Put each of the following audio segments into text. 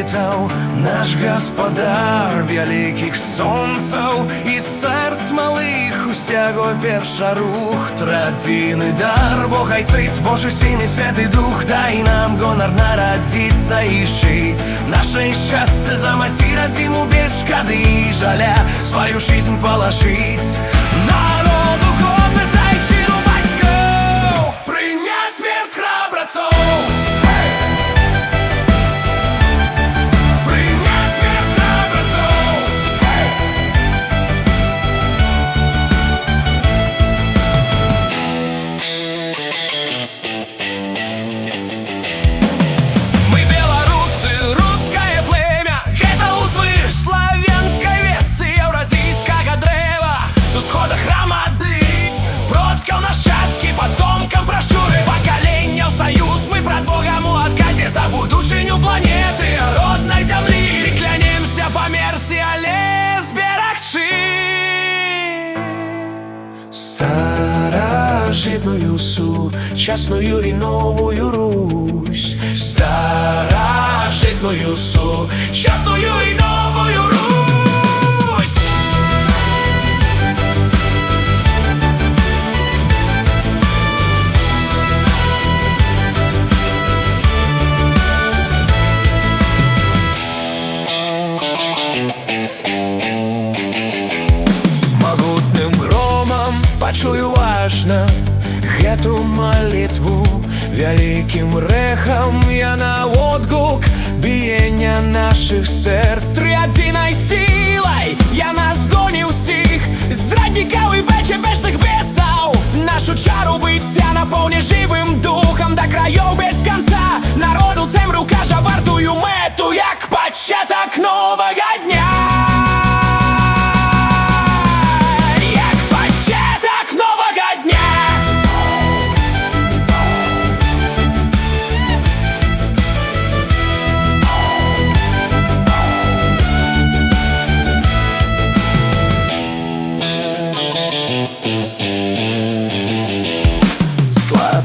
завітав наш Гаспадар вяліких сонцаў і сэрц малых усяго перша рух. Традзійны дар, бо хай цыць Божы Сын і Святы Дух, дай нам гонар нарадзіцца і жыць нашай шчасце за маці радзіму без шкады і жаля сваю жизнь палажыць. Народу годны зайчыну бацькоў прыняць смерць храбрацоў. Старажитную сучасную и новую Русь, старожитную сучасную и новую Русь. Могутным громом пачую важна гэту малітву, вялікім рэхам яна водгук біення нашых сэрц. Трыадзінай сілай яна згоні ўсіх здраднікаў і бэчэбэчных бесаў. Нашу чару быцця напоўні жывым духам да краёў без канца. Народу цемру кажа вартую мэту, як пачатак новага дня.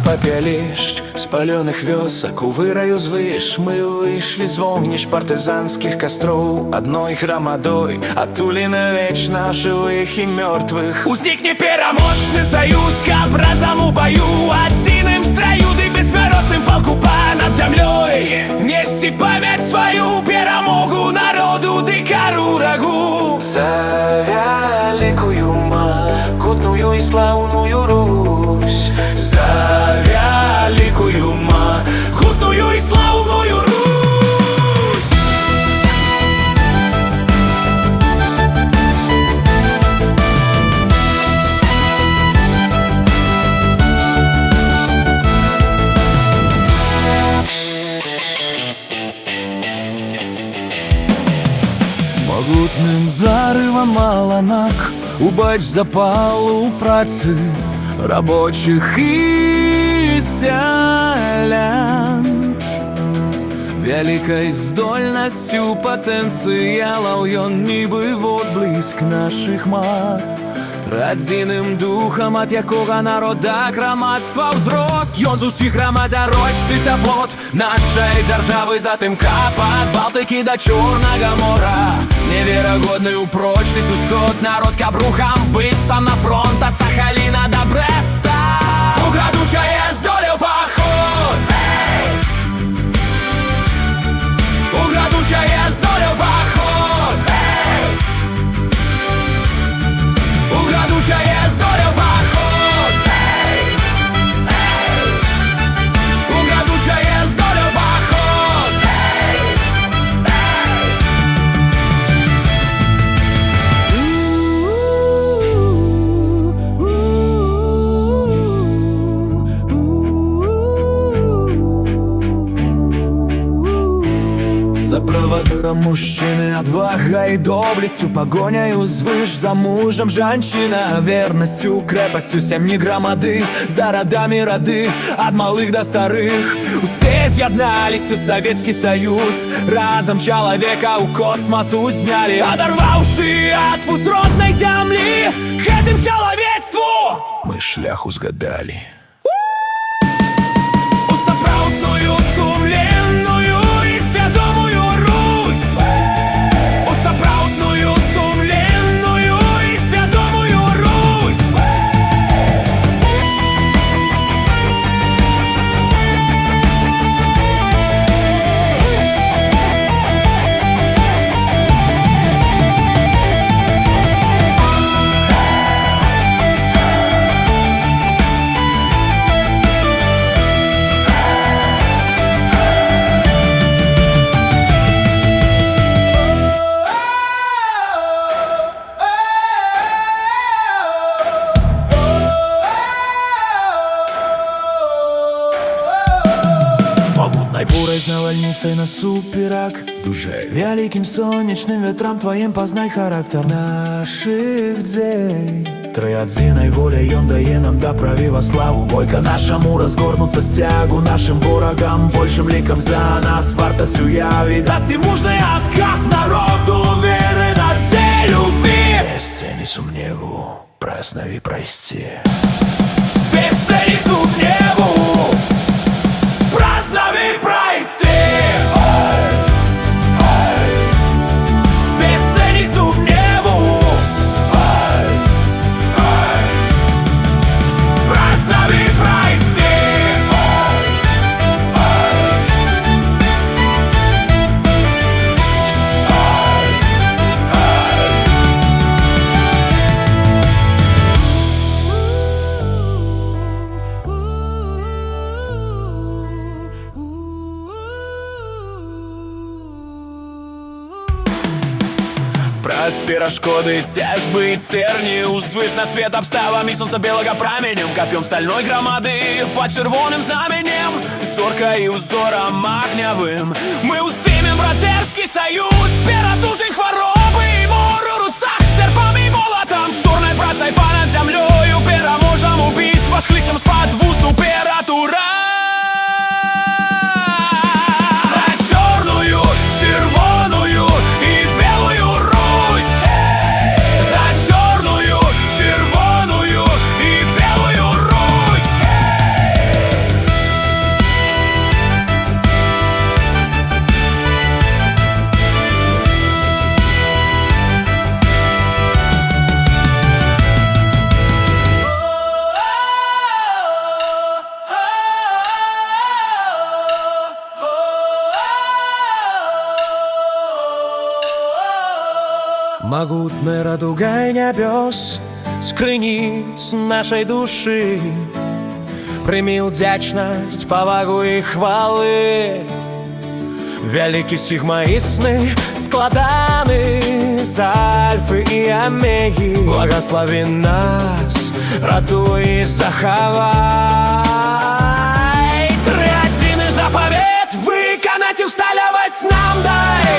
Папялішч спалёных вёсак у выраю звыш мы выйшлі з вогніш партызанскіх кастроў адной грамадой, адтулена вечна жывых і мёртвых. Узнікне пераможны саюз, каб разам у баю адзіным страю ды бессмяротным полку над зямлёй несці памяць сваю перамогу народу ды кару рагу. За вялікую магутную і слаўную Русь, за вялікую магутную і слаўную Русь. Могутным зарывам маланак убач запалу працы рабочих і сялян. Вялікай здольнасцю патэнцыялаў ён нібы водбліск нашых мар. Традзійным духам, ад якога народа грамадства ўзрос. Ён з усіх грамадзярочцы плот нашай дзяржавы, затым кап ад Балтыкі да Чорнага мора. Неверагодную прочнасць ускот народ, каб рухам быцца на фронт ад Сахаліна да Брэста. Угадучае здолеў паход, угадучае здолеў паход, угадучае здолеў паход, угадучае здолеў паход. За правадырам мужчыны адвага і доблесцю, пагоняю звыш за мужам жанчына, вернасцю, крэпасцю сям'і грамады, за радамі рады, ад малых да старых. Усе з'ядналіся ў Савецкі Саюз, разам чалавека ў космас узнялі, адарваўшы ад вуз роднай зямлі. Гэтым чалавецтву Мы шлях узгадалі. у сапраўдную, сумленную і свядомую Русь. сонцей насуперак дуже вялікім сонячным ветрам тваім пазнай характар наших дзей. Трыадзінай воля ён дае нам да правіва славу. Бойка нашаму разгорнуцца сцягу нашим ворагам, большим лікам за нас вартасць уяві даць ім мужны адказ народу веры на цель любви. Без цені сумневу праснові прайсці, без цені сумневу праснові прайсці. Без цені сумневу праснові прайсці. Праз перашкоды цяжбы і церні узвыш над свет абставамі сонца белага праменем, капём стальной грамады под чырвоным знаменем, зоркай і узорам агнявым мы устымем братэрскі саюз перад дужай хваробы і мору руцах серпам і молатам, чорнай працай понад зямлёю пераможам у бітвах, клічам з-пад вусу перад ура. Магутная радугай нябёс з крыніц нашай душы прымі ўдзячнасць, павагу і хвалы. Вялікі сігмаісны складаны з альфы і омегі, благослови нас, ратуй і захавай. Трыадзіны запавет выканаць і ўсталяваць нам дай.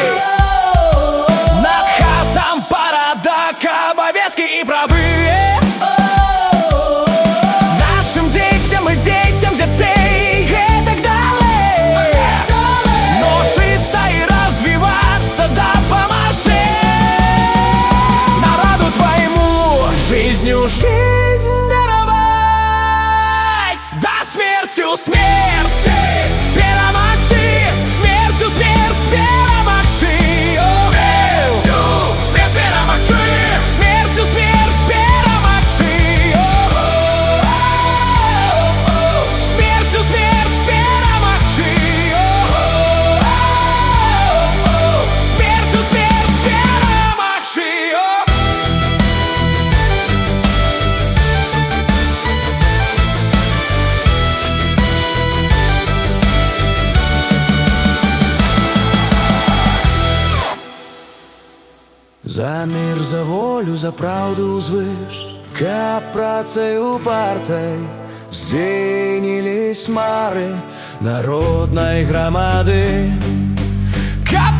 Над хасам парадак, абавязкі і правы нашым дзецям і дзецям дзяцей гэтак далей. Ношыцца і развівацца дапамажы народу твайму жизнью жизнь дараваць, да смерцю смерці перамагчы, смерцю смерць перамагчы. Смертью смерть перамагчы, смертью смерть перамагчы, смертью смерть перамагчы. За мир, за волю, за праўду ўзвыш, каб працай упартай здзейнілись мары народнай грамады, каб